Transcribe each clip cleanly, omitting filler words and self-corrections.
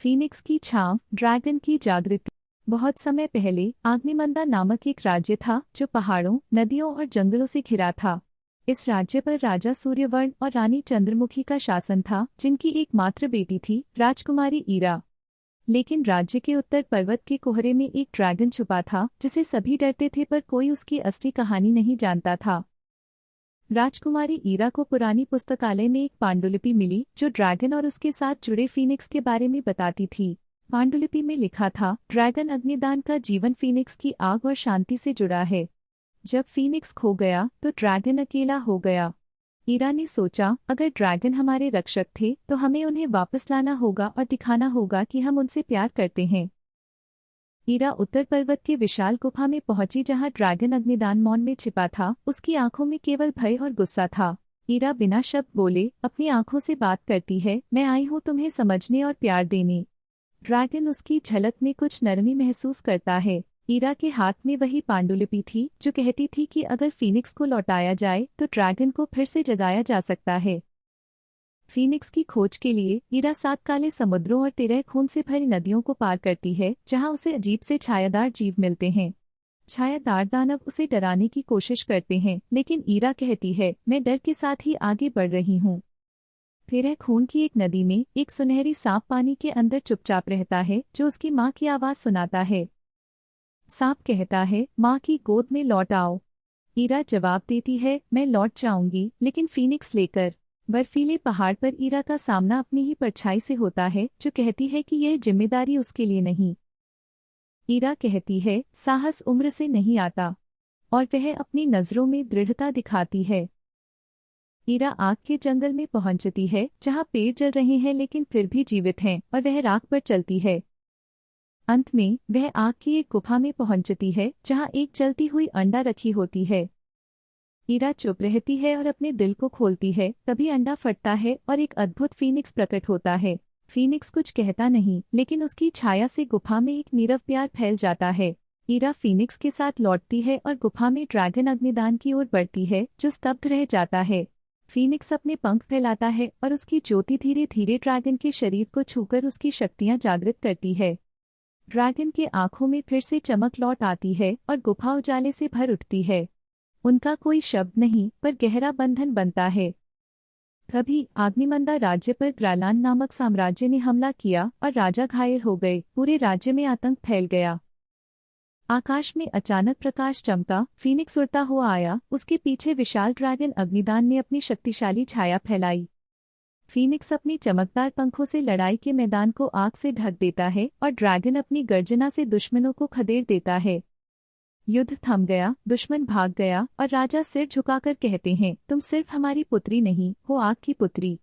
Phoenix की छांव, dragon की जागृति। बहुत समय पहले अग्निमंदा नामक एक राज्य था जो पहाड़ों, नदियों और जंगलों से घिरा था। इस राज्य पर राजा सूर्यवर्ण और रानी चंद्रमुखी का शासन था, जिनकी एकमात्र बेटी थी राजकुमारी ईरा। लेकिन राज्य के उत्तर पर्वत के कोहरे में एक ड्रैगन छुपा था, जिसे सभी डरते थे पर कोई उसकी असली कहानी नहीं जानता था। राजकुमारी ईरा को पुरानी पुस्तकालय में एक पांडुलिपि मिली जो ड्रैगन और उसके साथ जुड़े फीनिक्स के बारे में बताती थी। पांडुलिपि में लिखा था, ड्रैगन अग्निदान का जीवन फीनिक्स की आग और शांति से जुड़ा है। जब फीनिक्स खो गया तो ड्रैगन अकेला हो गया। ईरा ने सोचा, अगर ड्रैगन हमारे रक्षक थे तो हमें उन्हें वापस लाना होगा और दिखाना होगा कि हम उनसे प्यार करते हैं। ईरा उत्तर पर्वत के विशाल गुफा में पहुंची जहां ड्रैगन अग्निदान मौन में छिपा था। उसकी आंखों में केवल भय और गुस्सा था। ईरा बिना शब्द बोले अपनी आंखों से बात करती है, मैं आई हूं तुम्हें समझने और प्यार देने। ड्रैगन उसकी झलक में कुछ नरमी महसूस करता है। ईरा के हाथ में वही पांडुलिपि थी जो कहती थी कि अगर फीनिक्स को लौटाया जाए तो ड्रैगन को फिर से जगाया जा सकता है। फीनिक्स की खोज के लिए ईरा 7 काले समुद्रों और 13 खून से भरी नदियों को पार करती है, जहां उसे अजीब से छायादार जीव मिलते हैं। छायादार दानव उसे डराने की कोशिश करते हैं, लेकिन ईरा कहती है, मैं डर के साथ ही आगे बढ़ रही हूँ। 13 खून की एक नदी में एक सुनहरी सांप पानी के अंदर चुपचाप रहता है, जो उसकी माँ की आवाज सुनाता है। सांप कहता है, माँ की गोद में लौट आओ। ईरा जवाब देती है, मैं लौट जाऊंगी, लेकिन फीनिक्स लेकर। बर्फीले पहाड़ पर ईरा का सामना अपनी ही परछाई से होता है, जो कहती है कि यह जिम्मेदारी उसके लिए नहीं। ईरा कहती है, साहस उम्र से नहीं आता, और वह अपनी नजरों में दृढ़ता दिखाती है। ईरा आग के जंगल में पहुंचती है, जहां पेड़ जल रहे हैं लेकिन फिर भी जीवित हैं, और वह राख पर चलती है। अंत में वह आग की एक गुफा में पहुंचती है, जहां एक जलती हुई अंडा रखी होती है। ईरा चुप रहती है और अपने दिल को खोलती है। तभी अंडा फटता है और एक अद्भुत फीनिक्स प्रकट होता है। फीनिक्स कुछ कहता नहीं, लेकिन उसकी छाया से गुफा में एक नीरव प्यार फैल जाता है। ईरा फीनिक्स के साथ लौटती है और गुफा में ड्रैगन अग्निदान की ओर बढ़ती है, जो स्तब्ध रह जाता है। फीनिक्स अपने पंख फैलाता है और उसकी ज्योति धीरे धीरे ड्रैगन के शरीर को छूकर उसकी शक्तियां जागृत करती है। ड्रैगन के आंखों में फिर से चमक लौट आती है और गुफा उजाले से भर उठती है। उनका कोई शब्द नहीं, पर गहरा बंधन बनता है। तभी अग्निमंदा राज्य पर ग्रालान नामक साम्राज्य ने हमला किया और राजा घायल हो गए। पूरे राज्य में आतंक फैल गया। आकाश में अचानक प्रकाश चमका, फीनिक्स उड़ता हुआ आया। उसके पीछे विशाल ड्रैगन अग्निदान ने अपनी शक्तिशाली छाया फैलाई। फीनिक्स अपनी चमकदार पंखों से लड़ाई के मैदान को आग से ढक देता है और ड्रैगन अपनी गर्जना से दुश्मनों को खदेड़ देता है। युद्ध थम गया, दुश्मन भाग गया और राजा सिर झुकाकर कहते हैं, तुम सिर्फ हमारी पुत्री नहीं हो, आग की पुत्री।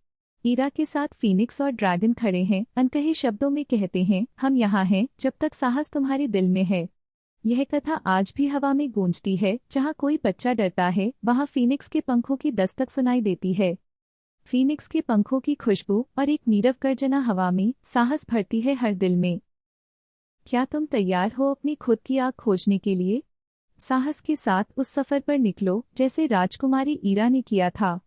ईरा के साथ फीनिक्स और ड्रैगन खड़े हैं, अनकहे शब्दों में कहते हैं, हम यहाँ हैं जब तक साहस तुम्हारे दिल में है। यह कथा आज भी हवा में गूंजती है। जहाँ कोई बच्चा डरता है, वहाँ फीनिक्स के पंखों की दस्तक सुनाई देती है। फीनिक्स के पंखों की खुशबू और एक नीरव गर्जना हवा में साहस भरती है हर दिल में। क्या तुम तैयार हो अपनी खुद की आग खोजने के लिए? साहस के साथ उस सफर पर निकलो, जैसे राजकुमारी ईरा ने किया था।